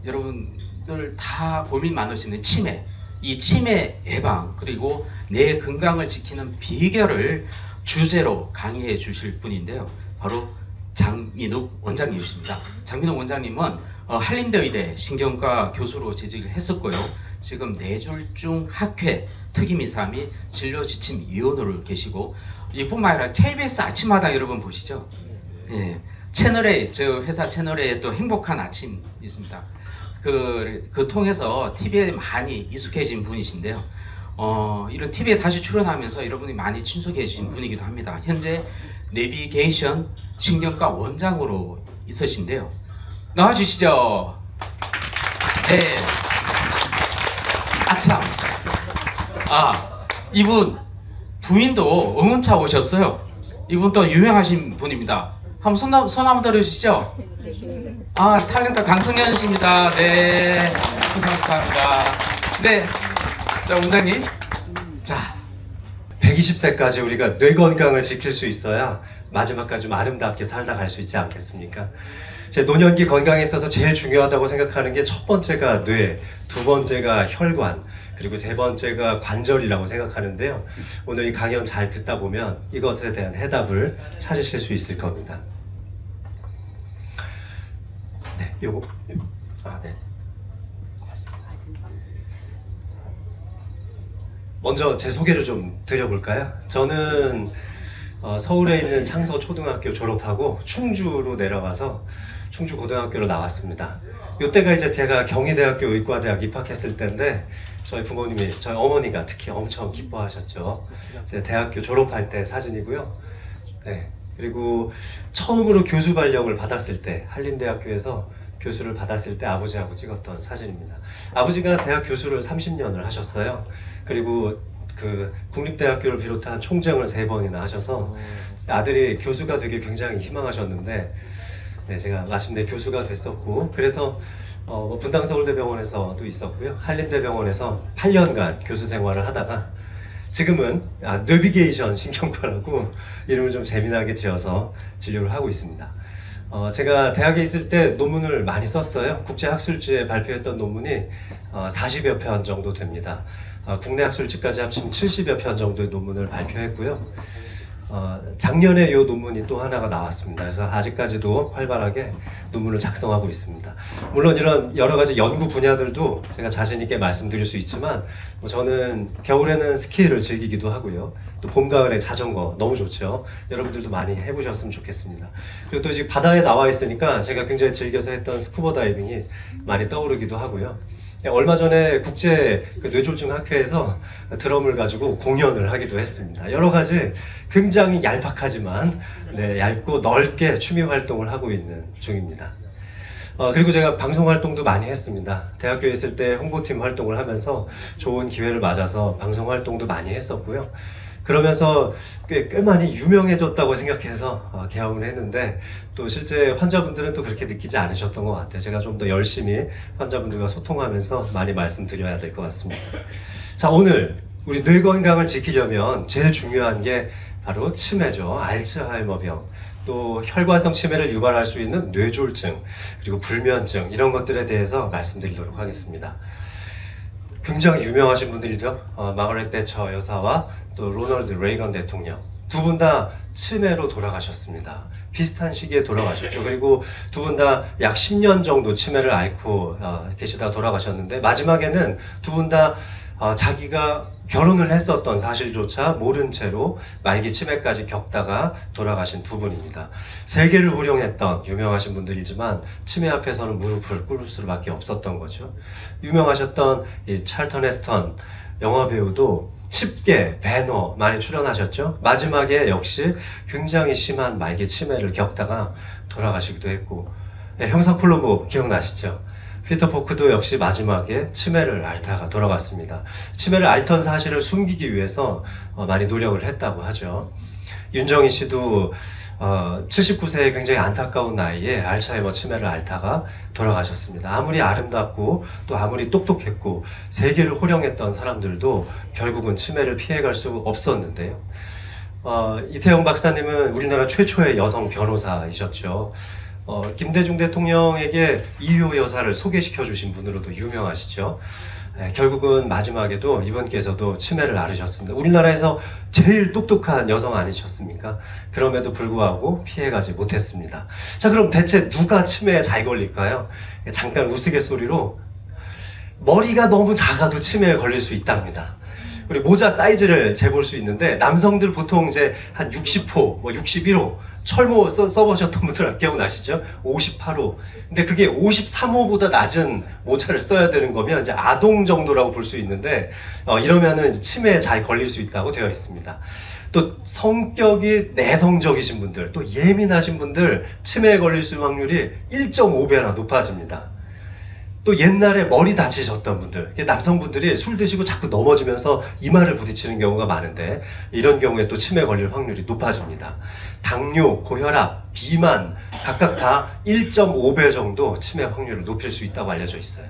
여러분들 다 고민 많으시는 치매, 이 치매 예방 그리고 뇌 건강을 지키는 비결을 주제로 강의해 주실 분인데요. 바로 장민욱 원장님이십니다. 장민욱 원장님은 한림대 의대 신경과 교수로 재직을 했었고요. 지금 뇌졸중 학회 특임이사 및 진료지침위원으로 계시고, 이뿐만 아니라 KBS 아침마당 여러분 보시죠? 예, 채널A, 저 회사 채널A에 또 행복한 아침 있습니다. 그 통해서 TV에 많이 익숙해진 분이신데요. 이런 TV에 다시 출연하면서 여러분이 많이 친숙해진 분이기도 합니다. 현재 내비게이션 신경과 원장으로 있으신데요. 나와주시죠. 네. 아참. 이분 부인도 응원차 오셨어요. 이분 또 유명하신 분입니다. 한번 손 한번 들어주시죠. 탤런트 강승현 씨입니다. 네, 감사합니다. 네, 자 원장님. 자, 120세까지 우리가 뇌 건강을 지킬 수 있어야 마지막까지 좀 아름답게 살다 갈 수 있지 않겠습니까? 제 노년기 건강에 있어서 제일 중요하다고 생각하는 게 첫 번째가 뇌, 두 번째가 혈관, 그리고 세 번째가 관절이라고 생각하는데요. 오늘 이 강연 잘 듣다 보면 이것에 대한 해답을 찾으실 수 있을 겁니다. 네, 네. 고맙습니다. 먼저 제 소개를 좀 드려볼까요? 저는 서울에 있는 창서 초등학교 졸업하고 충주로 내려가서 충주 고등학교로 나왔습니다. 이때가 이제 제가 경희대학교 의과대학 입학했을 때인데 저희 부모님이, 저희 어머니가 특히 엄청 기뻐하셨죠. 제 대학교 졸업할 때 사진이고요. 네. 그리고 처음으로 교수 발령을 받았을 때, 한림대학교에서 교수를 받았을 때 아버지하고 찍었던 사진입니다. 아버지가 대학 교수를 30년을 하셨어요. 그리고 그 국립대학교를 비롯한 총장을 3번이나 하셔서 아들이 교수가 되길 굉장히 희망하셨는데, 네, 제가 마침내 교수가 됐었고, 그래서 분당서울대병원에서도 있었고요. 한림대병원에서 8년간 교수 생활을 하다가 지금은 내비게이션 신경과라고 이름을 좀 재미나게 지어서 진료를 하고 있습니다. 제가 대학에 있을 때 논문을 많이 썼어요. 국제학술지에 발표했던 논문이 40여 편 정도 됩니다. 국내 학술지까지 합치면 70여 편 정도의 논문을 발표했고요. 작년에 이 논문이 또 하나가 나왔습니다. 그래서 아직까지도 활발하게 논문을 작성하고 있습니다. 물론 이런 여러 가지 연구 분야들도 제가 자신 있게 말씀드릴 수 있지만, 저는 겨울에는 스키를 즐기기도 하고요. 또 봄, 가을에 자전거 너무 좋죠. 여러분들도 많이 해보셨으면 좋겠습니다. 그리고 또 지금 바다에 나와 있으니까 제가 굉장히 즐겨서 했던 스쿠버 다이빙이 많이 떠오르기도 하고요. 얼마 전에 국제 뇌졸중 학회에서 드럼을 가지고 공연을 하기도 했습니다. 여러 가지 굉장히 얄팍하지만 얇고 넓게 취미 활동을 하고 있는 중입니다. 그리고 제가 방송 활동도 많이 했습니다. 대학교에 있을 때 홍보팀 활동을 하면서 좋은 기회를 맞아서 방송 활동도 많이 했었고요. 그러면서 꽤 많이 유명해졌다고 생각해서 개업을 했는데, 또 실제 환자분들은 또 그렇게 느끼지 않으셨던 것 같아요. 제가 좀 더 열심히 환자분들과 소통하면서 많이 말씀드려야 될 것 같습니다. 자, 오늘 우리 뇌 건강을 지키려면 제일 중요한 게 바로 치매죠. 알츠하이머병, 또 혈관성 치매를 유발할 수 있는 뇌졸중, 그리고 불면증, 이런 것들에 대해서 말씀드리도록 하겠습니다. 굉장히 유명하신 분들이죠. 마거렛 대처 여사와 또 로널드 레이건 대통령, 두 분 다 치매로 돌아가셨습니다. 비슷한 시기에 돌아가셨죠. 그리고 두 분 다 약 10년 정도 치매를 앓고 계시다가 돌아가셨는데, 마지막에는 두 분 다 자기가 결혼을 했었던 사실조차 모른 채로 말기 치매까지 겪다가 돌아가신 두 분입니다. 세계를 호령했던 유명하신 분들이지만 치매 앞에서는 무릎을 꿇을 수밖에 없었던 거죠. 유명하셨던 이 찰턴 헤스턴 영화배우도 10개 배너 많이 출연하셨죠. 마지막에 역시 굉장히 심한 말기 치매를 겪다가 돌아가시기도 했고, 형사 콜럼보 기억나시죠? 피터 포크도 역시 마지막에 치매를 앓다가 돌아갔습니다. 치매를 앓던 사실을 숨기기 위해서 많이 노력을 했다고 하죠. 윤정희 씨도 79세의 굉장히 안타까운 나이에 알츠하이머 치매를 앓다가 돌아가셨습니다. 아무리 아름답고 또 아무리 똑똑했고 세계를 호령했던 사람들도 결국은 치매를 피해갈 수 없었는데요. 이태영 박사님은 우리나라 최초의 여성 변호사이셨죠. 김대중 대통령에게 이효 여사를 소개시켜 주신 분으로도 유명하시죠. 결국은 마지막에도 이분께서도 치매를 앓으셨습니다. 우리나라에서 제일 똑똑한 여성 아니셨습니까? 그럼에도 불구하고 피해가지 못했습니다. 자, 그럼 대체 누가 치매에 잘 걸릴까요? 잠깐 우스갯소리로 머리가 너무 작아도 치매에 걸릴 수 있답니다. 우리 모자 사이즈를 재볼 수 있는데 남성들 보통 이제 한 60호, 61호 철모 써보셨던 분들 기억나시죠? 58호. 근데 그게 53호보다 낮은 모자를 써야 되는 거면 이제 아동 정도라고 볼 수 있는데 이러면은 이제 치매에 잘 걸릴 수 있다고 되어 있습니다. 또 성격이 내성적이신 분들, 또 예민하신 분들 치매에 걸릴 수 있는 확률이 1.5배나 높아집니다. 또 옛날에 머리 다치셨던 분들, 남성분들이 술 드시고 자꾸 넘어지면서 이마를 부딪히는 경우가 많은데 이런 경우에 또 치매 걸릴 확률이 높아집니다. 당뇨, 고혈압, 비만 각각 다 1.5배 정도 치매 확률을 높일 수 있다고 알려져 있어요.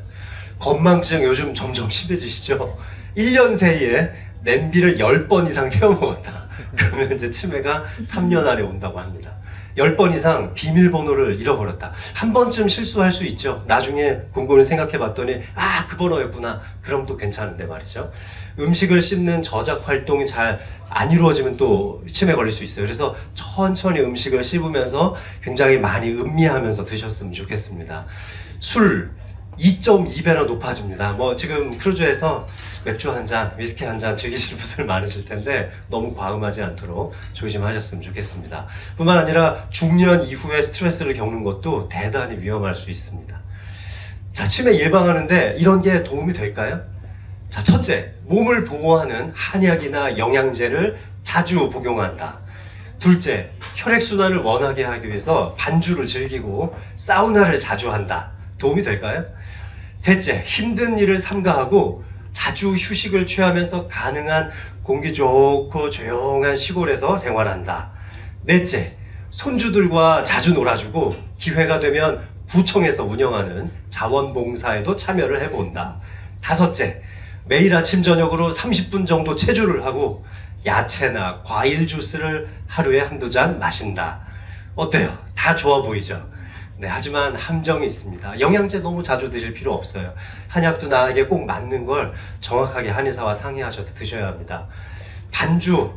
건망증 요즘 점점 심해지시죠? 1년 새에 냄비를 10번 이상 태워 먹었다. 그러면 이제 치매가 3년 안에 온다고 합니다. 10번 이상 비밀번호를 잃어버렸다. 한 번쯤 실수할 수 있죠. 나중에 곰곰이 생각해 봤더니 그 번호였구나. 그럼 또 괜찮은데 말이죠. 음식을 씹는 저작 활동이 잘 안 이루어지면 또 치매 걸릴 수 있어요. 그래서 천천히 음식을 씹으면서 굉장히 많이 음미하면서 드셨으면 좋겠습니다. 술 2.2배나 높아집니다. 지금 크루즈에서 맥주 한 잔, 위스키 한 잔 즐기시는 분들 많으실 텐데 너무 과음하지 않도록 조심하셨으면 좋겠습니다. 뿐만 아니라 중년 이후에 스트레스를 겪는 것도 대단히 위험할 수 있습니다. 자, 치매 예방하는데 이런 게 도움이 될까요? 자, 첫째, 몸을 보호하는 한약이나 영양제를 자주 복용한다. 둘째, 혈액순환을 원하게 하기 위해서 반주를 즐기고 사우나를 자주 한다. 도움이 될까요? 셋째, 힘든 일을 삼가하고 자주 휴식을 취하면서 가능한 공기 좋고 조용한 시골에서 생활한다. 넷째, 손주들과 자주 놀아주고 기회가 되면 구청에서 운영하는 자원봉사에도 참여를 해본다. 다섯째, 매일 아침 저녁으로 30분 정도 체조를 하고 야채나 과일 주스를 하루에 한두 잔 마신다. 어때요? 다 좋아 보이죠? 네, 하지만 함정이 있습니다. 영양제 너무 자주 드실 필요 없어요. 한약도 나에게 꼭 맞는 걸 정확하게 한의사와 상의하셔서 드셔야 합니다. 반주,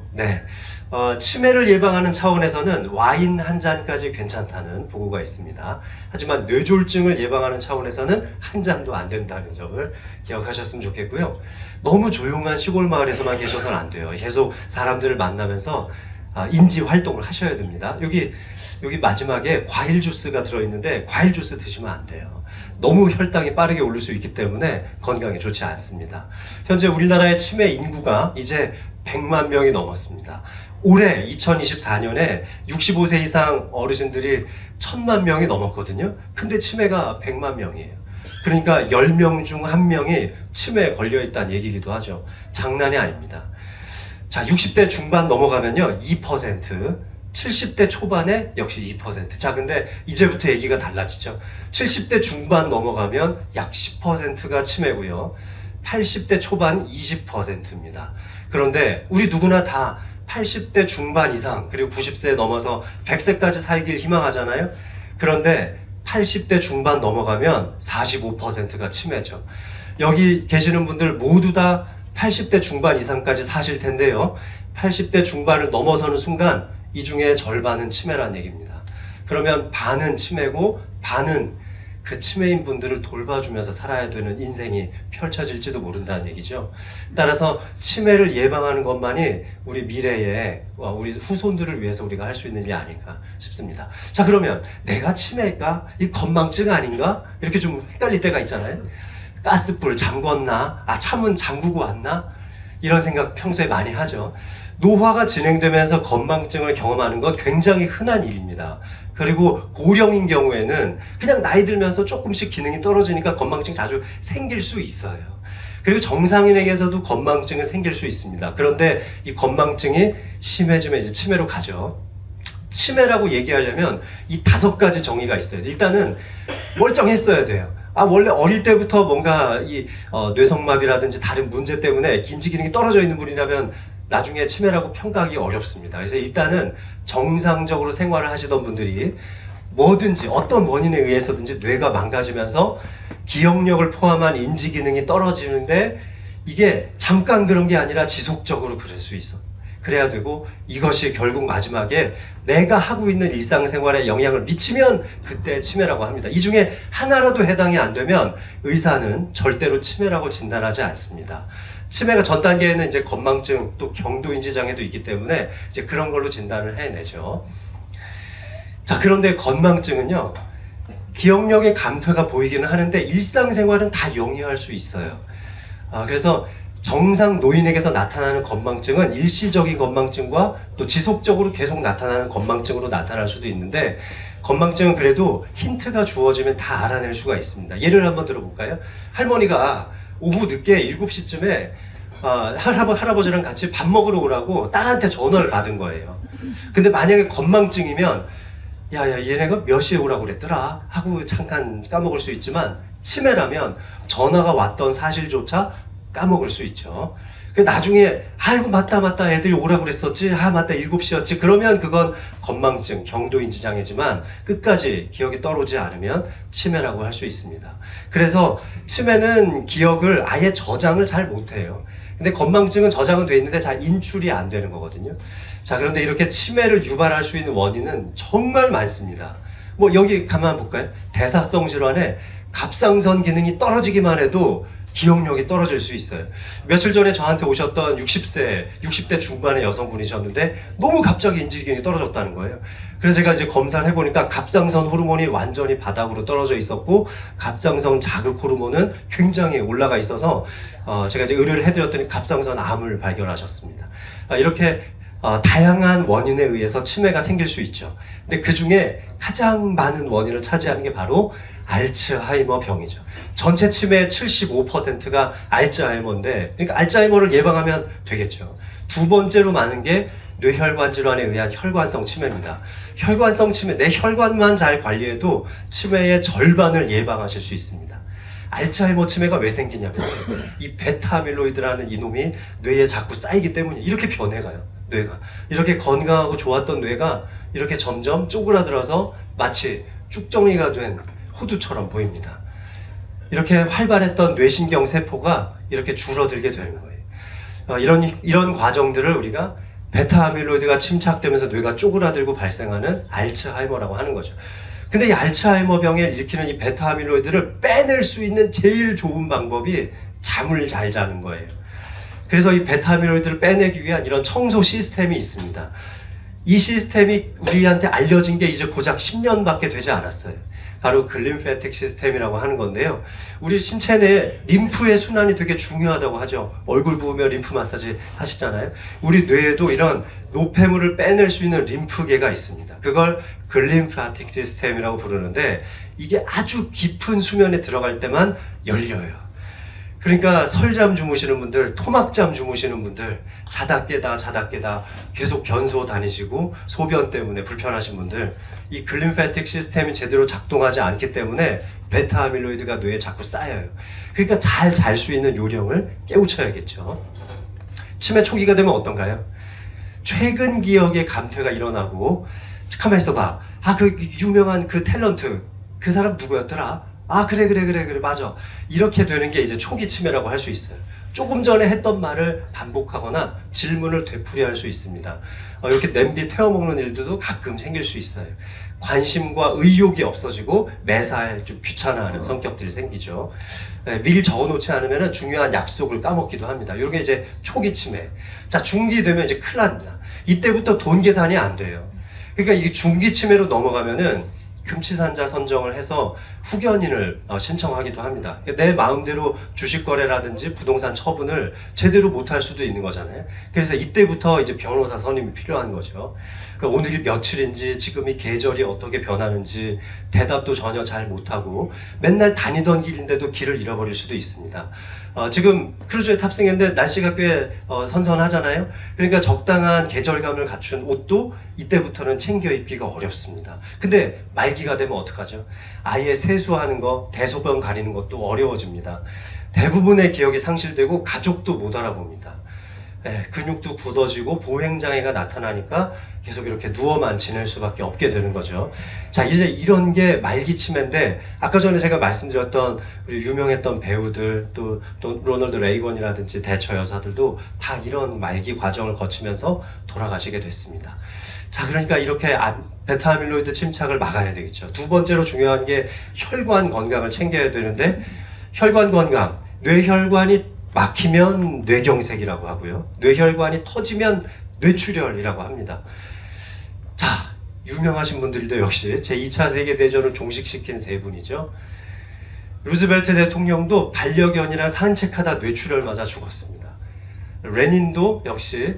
치매를 예방하는 차원에서는 와인 한 잔까지 괜찮다는 보고가 있습니다. 하지만 뇌졸중을 예방하는 차원에서는 한 잔도 안 된다는 점을 기억하셨으면 좋겠고요. 너무 조용한 시골 마을에서만 계셔서는 안 돼요. 계속 사람들을 만나면서 인지 활동을 하셔야 됩니다. 여기 마지막에 과일 주스가 들어있는데 과일 주스 드시면 안 돼요. 너무 혈당이 빠르게 오를 수 있기 때문에 건강에 좋지 않습니다. 현재 우리나라의 치매 인구가 이제 100만 명이 넘었습니다. 올해 2024년에 65세 이상 어르신들이 1000만 명이 넘었거든요. 근데 치매가 100만 명이에요. 그러니까 10명 중 1명이 치매에 걸려있다는 얘기기도 하죠. 장난이 아닙니다. 자, 60대 중반 넘어가면요 2%, 70대 초반에 역시 2%. 자, 근데 이제부터 얘기가 달라지죠. 70대 중반 넘어가면 약 10%가 치매고요. 80대 초반 20%입니다. 그런데 우리 누구나 다 80대 중반 이상 그리고 90세 넘어서 100세까지 살길 희망하잖아요. 그런데 80대 중반 넘어가면 45%가 치매죠. 여기 계시는 분들 모두 다 80대 중반 이상까지 사실 텐데요. 80대 중반을 넘어서는 순간 이 중에 절반은 치매란 얘기입니다. 그러면 반은 치매고 반은 그 치매인 분들을 돌봐주면서 살아야 되는 인생이 펼쳐질지도 모른다는 얘기죠. 따라서 치매를 예방하는 것만이 우리 미래에 우리 후손들을 위해서 우리가 할 수 있는 일이 아닐까 싶습니다. 자, 그러면 내가 치매일까? 이 건망증 아닌가? 이렇게 좀 헷갈릴 때가 있잖아요. 가스불 잠궜나? 창문 잠그고 왔나? 이런 생각 평소에 많이 하죠. 노화가 진행되면서 건망증을 경험하는 건 굉장히 흔한 일입니다. 그리고 고령인 경우에는 그냥 나이 들면서 조금씩 기능이 떨어지니까 건망증 자주 생길 수 있어요. 그리고 정상인에게서도 건망증은 생길 수 있습니다. 그런데 이 건망증이 심해지면 이제 치매로 가죠. 치매라고 얘기하려면 이 5가지 정의가 있어요. 일단은 멀쩡했어야 돼요. 원래 어릴 때부터 뭔가 이 뇌성마비라든지 다른 문제 때문에 인지 기능이 떨어져 있는 분이라면 나중에 치매라고 평가하기 어렵습니다. 그래서 일단은 정상적으로 생활을 하시던 분들이 뭐든지 어떤 원인에 의해서든지 뇌가 망가지면서 기억력을 포함한 인지 기능이 떨어지는데 이게 잠깐 그런 게 아니라 지속적으로 그럴 수 있어. 그래야 되고 이것이 결국 마지막에 내가 하고 있는 일상생활에 영향을 미치면 그때 치매라고 합니다. 이 중에 하나라도 해당이 안 되면 의사는 절대로 치매라고 진단하지 않습니다. 치매가 전 단계에는 이제 건망증 또 경도인지 장애도 있기 때문에 이제 그런 걸로 진단을 해내죠. 자, 그런데 건망증은요, 기억력의 감퇴가 보이기는 하는데 일상생활은 다 영위할 수 있어요. 그래서 정상 노인에게서 나타나는 건망증은 일시적인 건망증과 또 지속적으로 계속 나타나는 건망증으로 나타날 수도 있는데, 건망증은 그래도 힌트가 주어지면 다 알아낼 수가 있습니다. 예를 한번 들어볼까요? 할머니가 오후 늦게 7시쯤에 할아버지랑 같이 밥 먹으러 오라고 딸한테 전화를 받은 거예요. 근데 만약에 건망증이면 야야 얘네가 몇 시에 오라고 그랬더라 하고 잠깐 까먹을 수 있지만, 치매라면 전화가 왔던 사실조차 까먹을 수 있죠. 나중에 아이고 맞다 애들이 오라고 그랬었지, 맞다 7시였지, 그러면 그건 건망증, 경도인지 장애지만 끝까지 기억이 떠오르지 않으면 치매라고 할 수 있습니다. 그래서 치매는 기억을 아예 저장을 잘 못해요. 근데 건망증은 저장은 돼 있는데 잘 인출이 안 되는 거거든요. 자, 그런데 이렇게 치매를 유발할 수 있는 원인은 정말 많습니다. 뭐 여기 가만 볼까요? 대사성 질환에 갑상선 기능이 떨어지기만 해도 기억력이 떨어질 수 있어요. 며칠 전에 저한테 오셨던 60대 중반의 여성분이셨는데 너무 갑자기 인지기능이 떨어졌다는 거예요. 그래서 제가 이제 검사를 해보니까 갑상선 호르몬이 완전히 바닥으로 떨어져 있었고, 갑상선 자극 호르몬은 굉장히 올라가 있어서 제가 이제 의뢰를 해드렸더니 갑상선 암을 발견하셨습니다. 이렇게 다양한 원인에 의해서 치매가 생길 수 있죠. 근데 그 중에 가장 많은 원인을 차지하는 게 바로 알츠하이머 병이죠. 전체 치매의 75%가 알츠하이머인데, 그러니까 알츠하이머를 예방하면 되겠죠. 두 번째로 많은 게 뇌혈관 질환에 의한 혈관성 치매입니다. 혈관성 치매, 내 혈관만 잘 관리해도 치매의 절반을 예방하실 수 있습니다. 알츠하이머 치매가 왜 생기냐면 이 베타 아밀로이드라는 이놈이 뇌에 자꾸 쌓이기 때문에 이렇게 변해가요. 뇌가 이렇게 건강하고 좋았던 뇌가 이렇게 점점 쪼그라들어서 마치 쭉 정리가 된 호두처럼 보입니다. 이렇게 활발했던 뇌신경 세포가 이렇게 줄어들게 되는 거예요. 이런 과정들을 우리가 베타 아밀로이드가 침착되면서 뇌가 쪼그라들고 발생하는 알츠하이머라고 하는 거죠. 근데 이 알츠하이머 병에 일으키는 이 베타 아밀로이드를 빼낼 수 있는 제일 좋은 방법이 잠을 잘 자는 거예요. 그래서 이 베타 아밀로이드를 빼내기 위한 이런 청소 시스템이 있습니다. 이 시스템이 우리한테 알려진 게 이제 고작 10년밖에 되지 않았어요. 바로 글림페틱 시스템이라고 하는 건데요. 우리 신체 내 림프의 순환이 되게 중요하다고 하죠. 얼굴 부으면 림프 마사지 하시잖아요. 우리 뇌에도 이런 노폐물을 빼낼 수 있는 림프계가 있습니다. 그걸 글림페틱 시스템이라고 부르는데, 이게 아주 깊은 수면에 들어갈 때만 열려요. 그러니까 설잠 주무시는 분들, 토막잠 주무시는 분들, 자다 깨다 계속 변소 다니시고 소변 때문에 불편하신 분들, 이 글림페틱 시스템이 제대로 작동하지 않기 때문에 베타 아밀로이드가 뇌에 자꾸 쌓여요. 그러니까 잘 잘 수 있는 요령을 깨우쳐야겠죠. 치매 초기가 되면 어떤가요? 최근 기억의 감퇴가 일어나고, 가만히 있어봐, 그 유명한 그 탤런트, 그 사람 누구였더라? 그래 맞아, 이렇게 되는 게 이제 초기 치매라고 할 수 있어요. 조금 전에 했던 말을 반복하거나 질문을 되풀이할 수 있습니다. 이렇게 냄비 태워먹는 일들도 가끔 생길 수 있어요. 관심과 의욕이 없어지고 매사에 좀 귀찮아하는 성격들이 생기죠. 미리 적어놓지 않으면 중요한 약속을 까먹기도 합니다. 이게 이제 초기 치매. 자, 중기 되면 이제 큰일 납니다. 이때부터 돈 계산이 안 돼요. 그러니까 이게 중기 치매로 넘어가면은 금치산자 선정을 해서 후견인을 신청하기도 합니다. 내 마음대로 주식 거래라든지 부동산 처분을 제대로 못할 수도 있는 거잖아요. 그래서 이때부터 이제 변호사 선임이 필요한 거죠. 그러니까 오늘이 며칠인지, 지금 이 계절이 어떻게 변하는지 대답도 전혀 잘 못하고 맨날 다니던 길인데도 길을 잃어버릴 수도 있습니다. 지금 크루즈에 탑승했는데 날씨가 꽤 선선하잖아요. 그러니까 적당한 계절감을 갖춘 옷도 이때부터는 챙겨 입기가 어렵습니다. 근데 말기가 되면 어떡하죠? 아예 세수하는 거, 대소변 가리는 것도 어려워집니다. 대부분의 기억이 상실되고 가족도 못 알아봅니다. 근육도 굳어지고 보행장애가 나타나니까 계속 이렇게 누워만 지낼 수밖에 없게 되는 거죠. 자, 이제 이런 게 말기 치매인데, 아까 전에 제가 말씀드렸던 우리 유명했던 배우들, 또 로널드 레이건이라든지 대처 여사들도 다 이런 말기 과정을 거치면서 돌아가시게 됐습니다. 자, 그러니까 이렇게 베타 아밀로이드 침착을 막아야 되겠죠. 두 번째로 중요한 게 혈관 건강을 챙겨야 되는데, 혈관 건강, 뇌혈관이 막히면 뇌경색이라고 하고요. 뇌혈관이 터지면 뇌출혈이라고 합니다. 자, 유명하신 분들도 역시 제2차 세계대전을 종식시킨 세 분이죠. 루즈벨트 대통령도 반려견이랑 산책하다 뇌출혈 맞아 죽었습니다. 레닌도 역시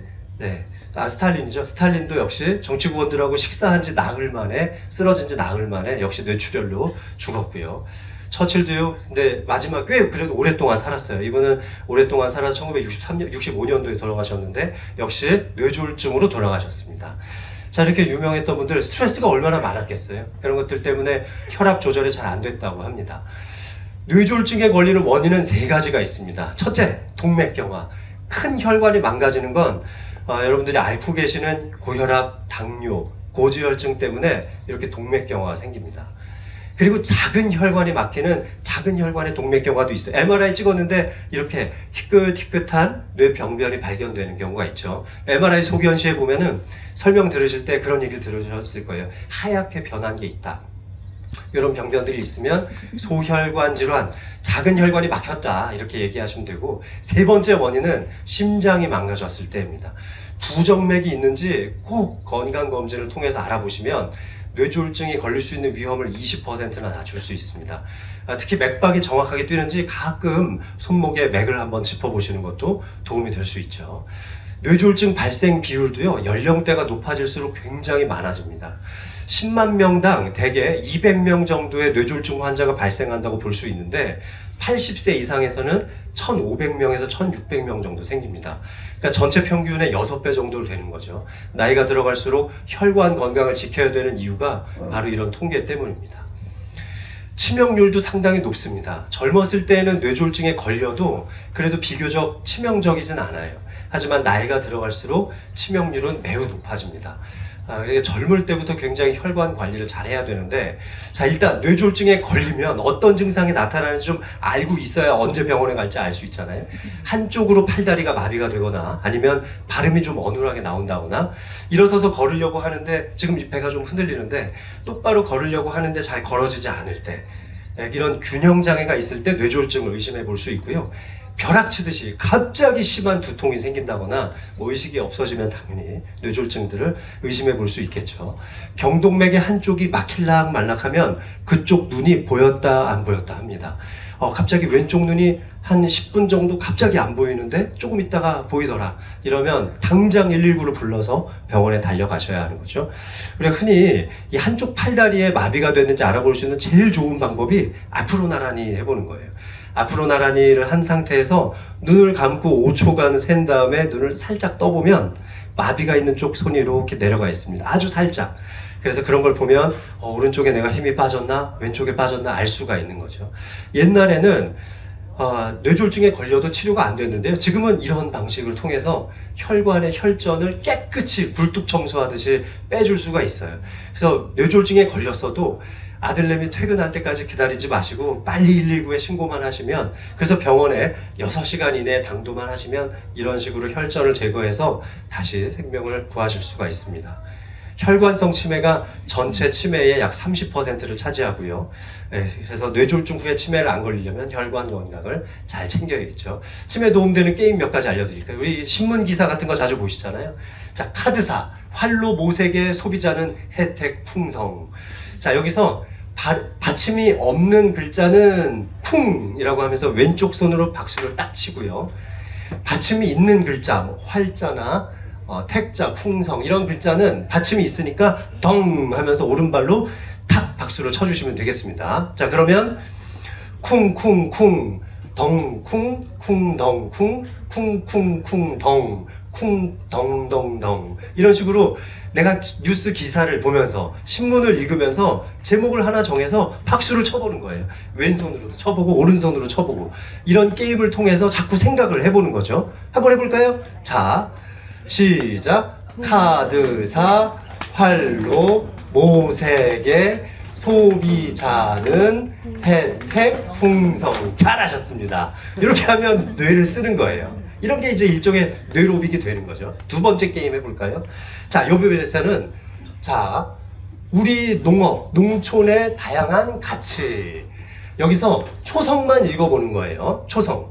스탈린이죠. 스탈린도 역시 정치구원들하고 식사한 지 나흘 만에, 쓰러진 지 나흘 만에 역시 뇌출혈로 죽었고요. 처칠도요. 근데 마지막 꽤 그래도 오랫동안 살았어요. 이분은 오랫동안 살아서 1965년도에 돌아가셨는데 역시 뇌졸중으로 돌아가셨습니다. 자, 이렇게 유명했던 분들 스트레스가 얼마나 많았겠어요. 그런 것들 때문에 혈압 조절이 잘 안 됐다고 합니다. 뇌졸중에 걸리는 원인은 세 가지가 있습니다. 첫째, 동맥경화. 큰 혈관이 망가지는 건 여러분들이 앓고 계시는 고혈압, 당뇨, 고지혈증 때문에 이렇게 동맥경화가 생깁니다. 그리고 작은 혈관이 막히는 작은 혈관의 동맥경화도 있어요. MRI 찍었는데 이렇게 희끗희끗한 뇌병변이 발견되는 경우가 있죠. MRI 소견시에 보면은 설명 들으실 때 그런 얘기 들으셨을 거예요. 하얗게 변한 게 있다. 이런 병변들이 있으면 소혈관 질환, 작은 혈관이 막혔다 이렇게 얘기하시면 되고, 세 번째 원인은 심장이 망가졌을 때입니다. 부정맥이 있는지 꼭 건강검진을 통해서 알아보시면 뇌졸중이 걸릴 수 있는 위험을 20%나 낮출 수 있습니다. 특히 맥박이 정확하게 뛰는지 가끔 손목에 맥을 한번 짚어보시는 것도 도움이 될 수 있죠. 뇌졸중 발생 비율도요, 연령대가 높아질수록 굉장히 많아집니다. 10만 명당 대개 200명 정도의 뇌졸중 환자가 발생한다고 볼 수 있는데 80세 이상에서는 1,500명에서 1,600명 정도 생깁니다. 그러니까 전체 평균의 6배 정도 되는 거죠. 나이가 들어갈수록 혈관 건강을 지켜야 되는 이유가 바로 이런 통계 때문입니다. 치명률도 상당히 높습니다. 젊었을 때에는 뇌졸중에 걸려도 그래도 비교적 치명적이진 않아요. 하지만 나이가 들어갈수록 치명률은 매우 높아집니다. 그러니까 젊을 때부터 굉장히 혈관 관리를 잘 해야 되는데, 자, 일단 뇌졸중에 걸리면 어떤 증상이 나타나는지 좀 알고 있어야 언제 병원에 갈지 알 수 있잖아요. 한쪽으로 팔다리가 마비가 되거나 아니면 발음이 좀 어눌하게 나온다거나, 일어서서 걸으려고 하는데 지금 배가 좀 흔들리는데 똑바로 걸으려고 하는데 잘 걸어지지 않을 때, 이런 균형 장애가 있을 때 뇌졸중을 의심해 볼 수 있고요. 벼락치듯이 갑자기 심한 두통이 생긴다거나 의식이 없어지면 당연히 뇌졸중들을 의심해 볼 수 있겠죠. 경동맥의 한쪽이 막힐락 말락하면 그쪽 눈이 보였다 안 보였다 합니다. 갑자기 왼쪽 눈이 한 10분 정도 갑자기 안 보이는데 조금 있다가 보이더라. 이러면 당장 119를 불러서 병원에 달려가셔야 하는 거죠. 우리가 흔히 이 한쪽 팔다리에 마비가 됐는지 알아볼 수 있는 제일 좋은 방법이 앞으로 나란히 해보는 거예요. 앞으로 나란히를 한 상태에서 눈을 감고 5초간 센 다음에 눈을 살짝 떠보면 마비가 있는 쪽 손이 이렇게 내려가 있습니다. 아주 살짝. 그래서 그런 걸 보면 오른쪽에 내가 힘이 빠졌나 왼쪽에 빠졌나 알 수가 있는 거죠. 옛날에는 뇌졸중에 걸려도 치료가 안 됐는데요. 지금은 이런 방식을 통해서 혈관의 혈전을 깨끗이 굴뚝 청소하듯이 빼줄 수가 있어요. 그래서 뇌졸중에 걸렸어도 아들내미 퇴근할 때까지 기다리지 마시고 빨리 119에 신고만 하시면, 그래서 병원에 6시간 이내에 당도만 하시면 이런 식으로 혈전을 제거해서 다시 생명을 구하실 수가 있습니다. 혈관성 치매가 전체 치매의 약 30%를 차지하고요. 그래서 뇌졸중 후에 치매를 안 걸리려면 혈관 건강을 잘 챙겨야겠죠. 치매 도움되는 게임 몇 가지 알려드릴까요? 우리 신문 기사 같은 거 자주 보시잖아요. 자, 카드사, 활로 모세계 소비자는 혜택 풍성. 자, 여기서 받침이 없는 글자는 쿵이라고 하면서 왼쪽 손으로 박수를 딱 치고요. 받침이 있는 글자, 뭐 활자나 택자, 풍성 이런 글자는 받침이 있으니까 덩 하면서 오른발로 탁 박수를 쳐주시면 되겠습니다. 자, 그러면 쿵쿵쿵 덩쿵 쿵덩쿵 쿵쿵쿵 덩 쿵 덩덩덩 이런 식으로 내가 뉴스 기사를 보면서 신문을 읽으면서 제목을 하나 정해서 박수를 쳐보는 거예요. 왼손으로도 쳐보고 오른손으로 쳐보고 이런 게임을 통해서 자꾸 생각을 해보는 거죠. 한번 해볼까요? 자, 시작. 카드사 활로 모세계 소비자는 혜택 풍성. 잘하셨습니다. 이렇게 하면 뇌를 쓰는 거예요. 이런 게 이제 일종의 뇌로빅이 되는 거죠. 두 번째 게임 해볼까요? 자, 요 부분에서는 자, 우리 농업, 농촌의 다양한 가치. 여기서 초성만 읽어보는 거예요. 초성.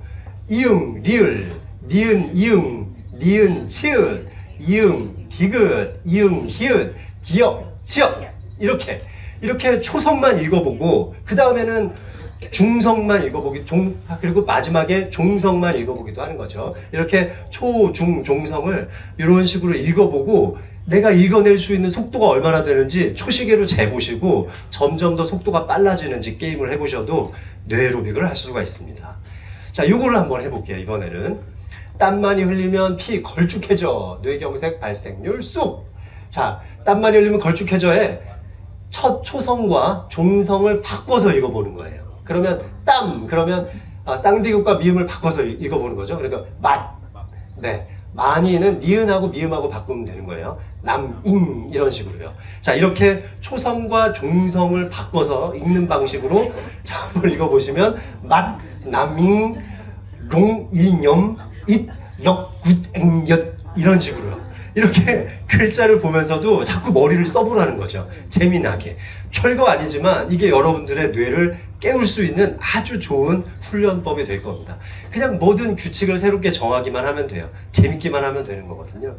이응, 리을, 니은, 이응, 니은, 치읓, 이응, 디귿, 이응, 히읗, 기역, 치역. 이렇게 초성만 읽어보고 그 다음에는 중성만 읽어보기, 그리고 마지막에 종성만 읽어보기도 하는 거죠. 이렇게 초, 중, 종성을 이런 식으로 읽어보고 내가 읽어낼 수 있는 속도가 얼마나 되는지 초시계로 재보시고 점점 더 속도가 빨라지는지 게임을 해보셔도 뇌로빅을 할 수가 있습니다. 자, 요거를 한번 해볼게요. 이번에는 땀 많이 흘리면 피 걸쭉해져. 뇌경색 발생률 쑥. 자, 땀 많이 흘리면 걸쭉해져에 첫 초성과 종성을 바꿔서 읽어보는 거예요. 그러면 그러면 쌍디귿과 미음을 바꿔서 읽어보는 거죠. 그러니까 맛. 네. 많이는 니은하고 미음하고 바꾸면 되는 거예요. 남잉 이런 식으로요. 자, 이렇게 초성과 종성을 바꿔서 읽는 방식으로 자, 한번 읽어보시면 맛, 남잉, 롱, 일념, 잇, 역, 굿, 앵엿 이런 식으로요. 이렇게 글자를 보면서도 자꾸 머리를 써보라는 거죠. 재미나게. 별거 아니지만 이게 여러분들의 뇌를 깨울 수 있는 아주 좋은 훈련법이 될 겁니다. 그냥 모든 규칙을 새롭게 정하기만 하면 돼요. 재밌기만 하면 되는 거거든요.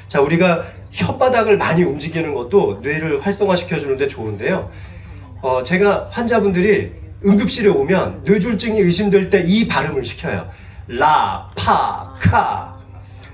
자, 우리가 혓바닥을 많이 움직이는 것도 뇌를 활성화시켜 주는데 좋은데요. 제가 환자분들이 응급실에 오면 뇌졸중이 의심될 때 이 발음을 시켜요. 라, 파, 카.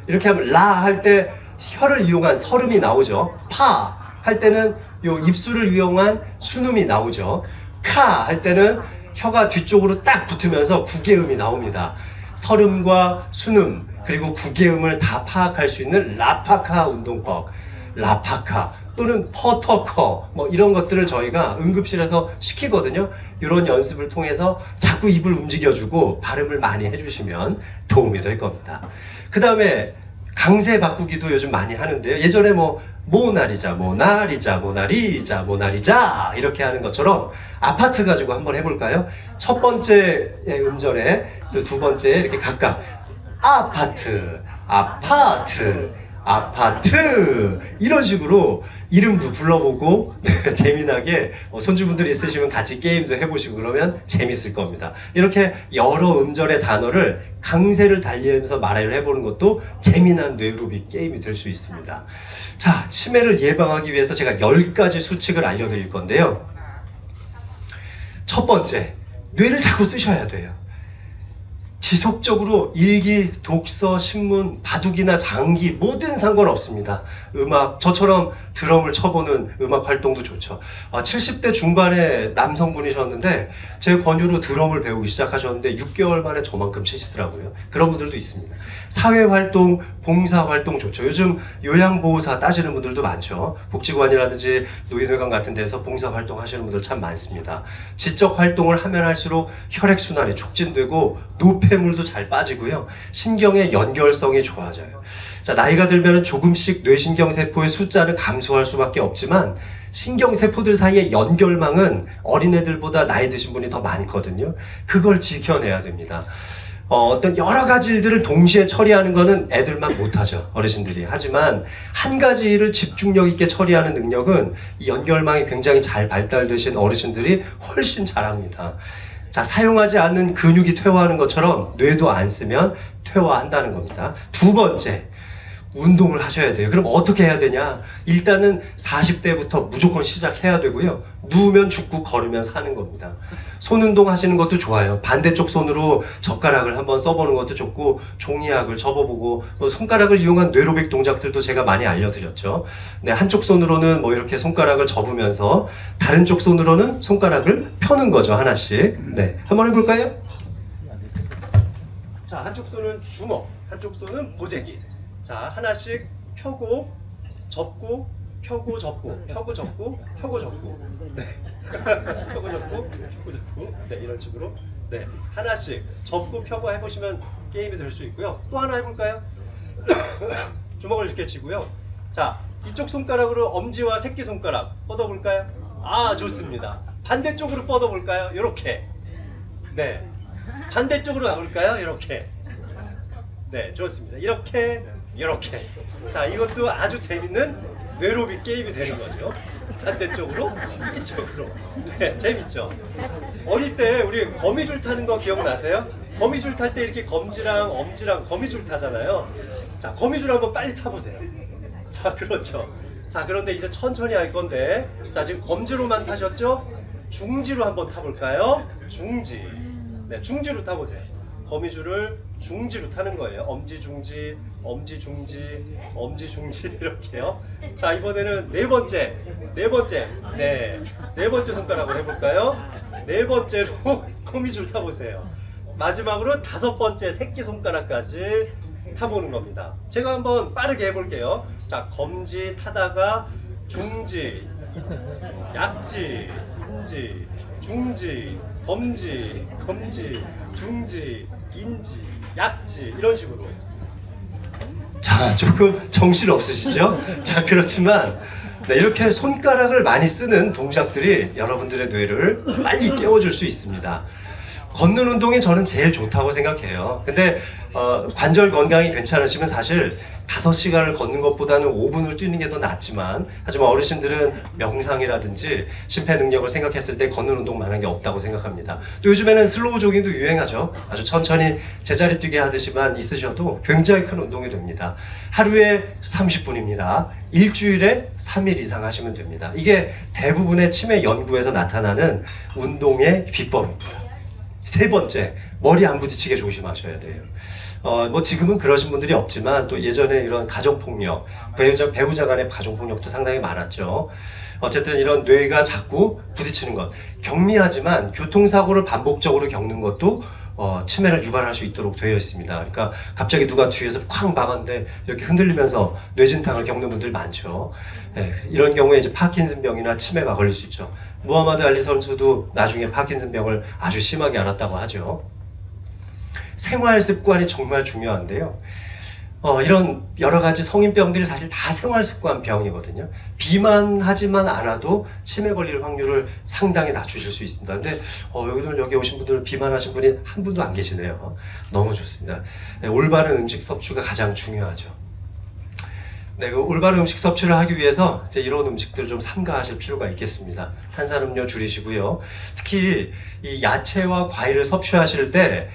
이렇게 하면 라 할 때 혀를 이용한 설음이 나오죠. 파 할 때는 요 입술을 이용한 순음이 나오죠. 카 할 때는 혀가 뒤쪽으로 딱 붙으면서 구개음이 나옵니다. 설음과 순음 그리고 구개음을 다 파악할 수 있는 라파카 운동법, 라파카 또는 퍼터커 뭐 이런 것들을 저희가 응급실에서 시키거든요. 이런 연습을 통해서 자꾸 입을 움직여주고 발음을 많이 해주시면 도움이 될 겁니다. 그 다음에 강세 바꾸기도 요즘 많이 하는데요. 예전에 모나리자 이렇게 하는 것처럼 아파트 가지고 한번 해볼까요? 첫 번째 음절에 또 두 번째 이렇게 각각 아파트 이런 식으로 이름도 불러보고 재미나게 손주분들이 있으시면 같이 게임도 해보시고 그러면 재밌을 겁니다. 이렇게 여러 음절의 단어를 강세를 달리면서 말을 해보는 것도 재미난 뇌로빅 게임이 될 수 있습니다. 자, 치매를 예방하기 위해서 제가 10가지 수칙을 알려드릴 건데요. 첫 번째, 뇌를 자꾸 쓰셔야 돼요. 지속적으로 일기, 독서, 신문, 바둑이나 장기 뭐든 상관없습니다. 음악, 저처럼 드럼을 쳐보는 음악 활동도 좋죠. 70대 중반의 남성분이셨는데 제 권유로 드럼을 배우기 시작하셨는데 6개월 만에 저만큼 치시더라고요. 그런 분들도 있습니다. 사회활동, 봉사활동 좋죠. 요즘 요양보호사 따시는 분들도 많죠. 복지관이라든지 노인회관 같은 데서 봉사활동 하시는 분들 참 많습니다. 지적 활동을 하면 할수록 혈액순환이 촉진되고 노폐물도 잘 빠지고요. 신경의 연결성이 좋아져요. 자, 나이가 들면 조금씩 뇌신경세포의 숫자는 감소할 수밖에 없지만 신경세포들 사이의 연결망은 어린애들보다 나이 드신 분이 더 많거든요. 그걸 지켜내야 됩니다. 어떤 여러 가지 일들을 동시에 처리하는 거는 애들만 못하죠. 어르신들이. 하지만 한 가지 일을 집중력 있게 처리하는 능력은 이 연결망이 굉장히 잘 발달되신 어르신들이 훨씬 잘합니다. 자, 사용하지 않는 근육이 퇴화하는 것처럼 뇌도 안 쓰면 퇴화한다는 겁니다. 두 번째, 운동을 하셔야 돼요. 그럼 어떻게 해야 되냐? 일단은 40대부터 무조건 시작해야 되고요. 누우면 죽고 걸으면 사는 겁니다. 손 운동 하시는 것도 좋아요. 반대쪽 손으로 젓가락을 한번 써보는 것도 좋고 종이약을 접어보고 손가락을 이용한 뇌로빅 동작들도 제가 많이 알려드렸죠. 네, 한쪽 손으로는 이렇게 손가락을 접으면서 다른 쪽 손으로는 손가락을 펴는 거죠. 하나씩. 네, 한번 해볼까요? 자, 한쪽 손은 주먹, 한쪽 손은 보재기. 자, 하나씩 펴고 접고 펴고 접고 펴고 접고 펴고 접고 네. 펴고 접고 펴고 접고 네, 이런 식으로 네, 하나씩 접고 펴고 해보시면 게임이 될 수 있고요. 또 하나 해볼까요? 주먹을 이렇게 쥐고요. 자, 이쪽 손가락으로 엄지와 새끼손가락 뻗어볼까요? 아, 좋습니다. 반대쪽으로 뻗어볼까요? 이렇게. 네. 반대쪽으로 가볼까요? 이렇게. 네, 좋습니다. 이렇게, 이렇게. 자, 이것도 아주 재밌는 뇌로비 게임이 되는 거죠. 반대쪽으로, 이쪽으로. 네, 재밌죠? 어릴 때 우리 거미줄 타는 거 기억나세요? 거미줄 탈 때 이렇게 검지랑 엄지랑 거미줄 타잖아요. 자, 거미줄 한번 빨리 타보세요. 자, 그렇죠. 자, 그런데 이제 천천히 할 건데, 자, 지금 검지로만 타셨죠? 중지로 한번 타볼까요? 중지. 네, 중지로 타보세요. 거미줄을 중지로 타는 거예요. 엄지 중지, 엄지 중지, 엄지 중지 이렇게요. 자, 이번에는 네 번째, 네 번째 손가락으로 해볼까요? 네 번째로 거미줄 타보세요. 마지막으로 다섯 번째 새끼 손가락까지 타보는 겁니다. 제가 한번 빠르게 해볼게요. 자, 검지 타다가 중지, 약지, 인지, 중지, 검지, 중지, 인지, 약지 이런 식으로. 자, 조금 정신 없으시죠? 자, 그렇지만 네, 이렇게 손가락을 많이 쓰는 동작들이 여러분들의 뇌를 빨리 깨워줄 수 있습니다. 걷는 운동이 저는 제일 좋다고 생각해요. 근데 관절 건강이 괜찮으시면 사실 5시간을 걷는 것보다는 5분을 뛰는 게 더 낫지만, 하지만 어르신들은 명상이라든지 심폐 능력을 생각했을 때 걷는 운동만한 게 없다고 생각합니다. 또 요즘에는 슬로우 조깅도 유행하죠. 아주 천천히 제자리 뛰기 하듯이만 있으셔도 굉장히 큰 운동이 됩니다. 하루에 30분입니다. 일주일에 3일 이상 하시면 됩니다. 이게 대부분의 치매 연구에서 나타나는 운동의 비법입니다. 세 번째, 머리 안 부딪히게 조심하셔야 돼요. 뭐 지금은 그러신 분들이 없지만 또 예전에 이런 가정폭력, 배우자 간의 가정폭력도 상당히 많았죠. 어쨌든 이런 뇌가 자꾸 부딪히는 것, 경미하지만 교통사고를 반복적으로 겪는 것도 치매를 유발할 수 있도록 되어 있습니다. 그러니까 갑자기 누가 뒤에서 쾅 막았는데 이렇게 흔들리면서 뇌진탕을 겪는 분들 많죠. 네, 이런 경우에 이제 파킨슨병이나 치매가 걸릴 수 있죠. 무하마드 알리 선수도 나중에 파킨슨병을 아주 심하게 앓았다고 하죠. 생활 습관이 정말 중요한데요. 이런 여러 가지 성인병들이 사실 다 생활 습관 병이거든요. 비만하지만 않아도 치매 걸릴 확률을 상당히 낮추실 수 있습니다. 근데 여기 오신 분들 비만하신 분이 한 분도 안 계시네요. 너무 좋습니다. 네, 올바른 음식 섭취가 가장 중요하죠. 네, 그 올바른 음식 섭취를 하기 위해서 이제 이런 음식들을 좀 삼가하실 필요가 있겠습니다. 탄산음료 줄이시고요. 특히 이 야채와 과일을 섭취하실 때